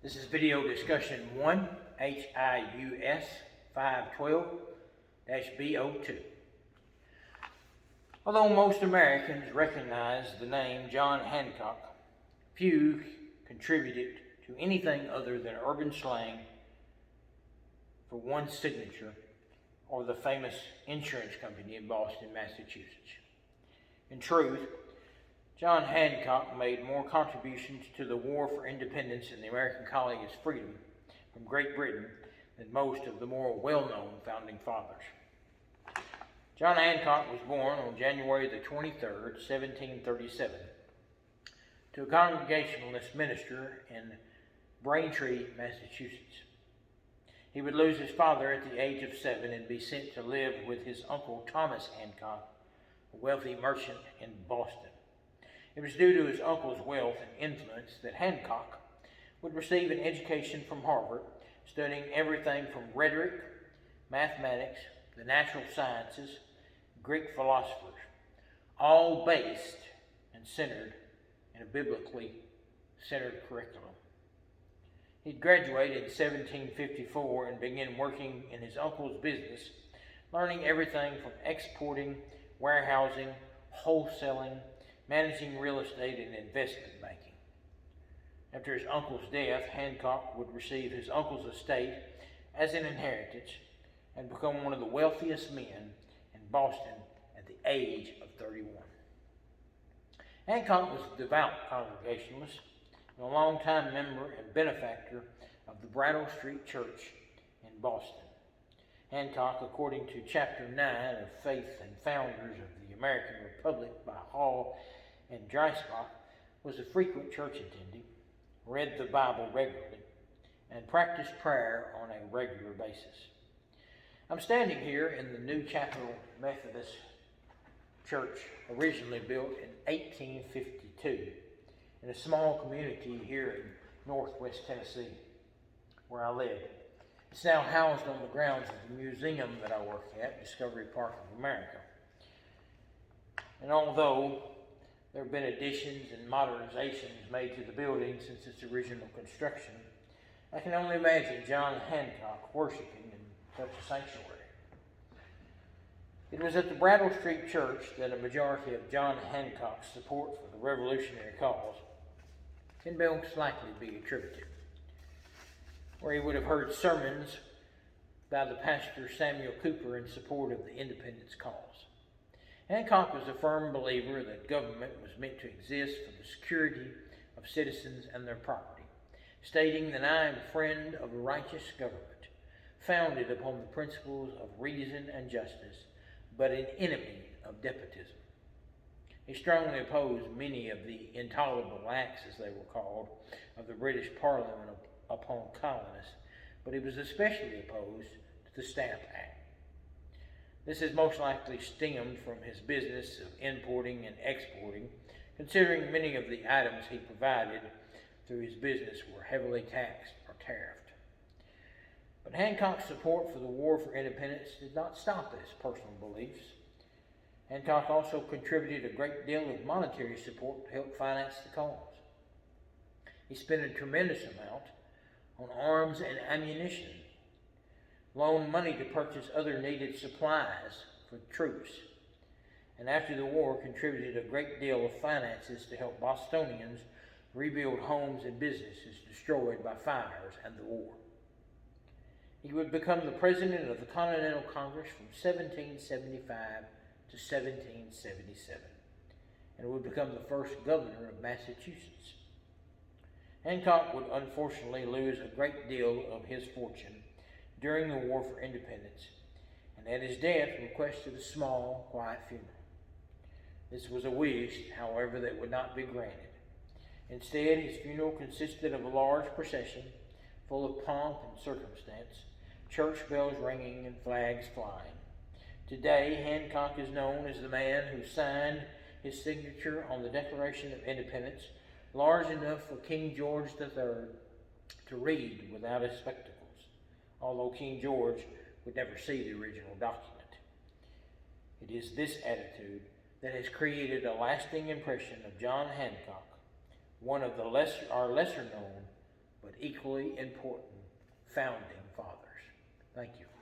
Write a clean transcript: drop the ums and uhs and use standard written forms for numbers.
This is video discussion 1, HIUS 512-B02. Although most Americans recognize the name John Hancock, few contributed to anything other than urban slang for one signature or the famous insurance company in Boston, Massachusetts. In truth, John Hancock made more contributions to the war for independence and the American colony's freedom from Great Britain than most of the more well-known founding fathers. John Hancock was born on January the 23rd, 1737, to a Congregationalist minister in Braintree, Massachusetts. He would lose his father at the age of 7 and be sent to live with his uncle Thomas Hancock, a wealthy merchant in Boston. It was due to his uncle's wealth and influence that Hancock would receive an education from Harvard, studying everything from rhetoric, mathematics, the natural sciences, Greek philosophers, all based and centered in a biblically centered curriculum. He'd graduate in 1754 and begin working in his uncle's business, learning everything from exporting, warehousing, wholesaling, managing real estate, and investment banking. After his uncle's death, Hancock would receive his uncle's estate as an inheritance and become one of the wealthiest men in Boston at the age of 31. Hancock was a devout Congregationalist and a longtime member and benefactor of the Brattle Street Church in Boston. Hancock, according to Chapter 9 of Faith and Founders of the American Republic by Hall and Dreisbach, was a frequent church attendee, read the Bible regularly, and practiced prayer on a regular basis. I'm standing here in the New Chapel Methodist Church, originally built in 1852, in a small community here in northwest Tennessee, where I live. It's now housed on the grounds of the museum that I work at, Discovery Park of America. And although there have been additions and modernizations made to the building since its original construction, I can only imagine John Hancock worshiping in such a sanctuary. It was at the Brattle Street Church that a majority of John Hancock's support for the revolutionary cause can most likely be attributed, where he would have heard sermons by the pastor Samuel Cooper in support of the independence cause. Hancock was a firm believer that government was meant to exist for the security of citizens and their property, stating that I am a friend of a righteous government, founded upon the principles of reason and justice, but an enemy of despotism. He strongly opposed many of the intolerable acts, as they were called, of the British Parliament upon colonists, but he was especially opposed to the Stamp Act. This has most likely stemmed from his business of importing and exporting, considering many of the items he provided through his business were heavily taxed or tariffed. But Hancock's support for the war for independence did not stop at his personal beliefs. Hancock also contributed a great deal of monetary support to help finance the cause. He spent a tremendous amount on arms and ammunition, loaned money to purchase other needed supplies for troops, and after the war contributed a great deal of finances to help Bostonians rebuild homes and businesses destroyed by fires and the war. He would become the president of the Continental Congress from 1775 to 1777, and would become the first governor of Massachusetts. Hancock would unfortunately lose a great deal of his fortune during the War for Independence, and at his death requested a small, quiet funeral. This was a wish, however, that would not be granted. Instead, his funeral consisted of a large procession full of pomp and circumstance, church bells ringing and flags flying. Today, Hancock is known as the man who signed his signature on the Declaration of Independence, large enough for King George III to read without his spectacles, although King George would never see the original document. It is this attitude that has created a lasting impression of John Hancock, one of the lesser known but equally important founding fathers. Thank you.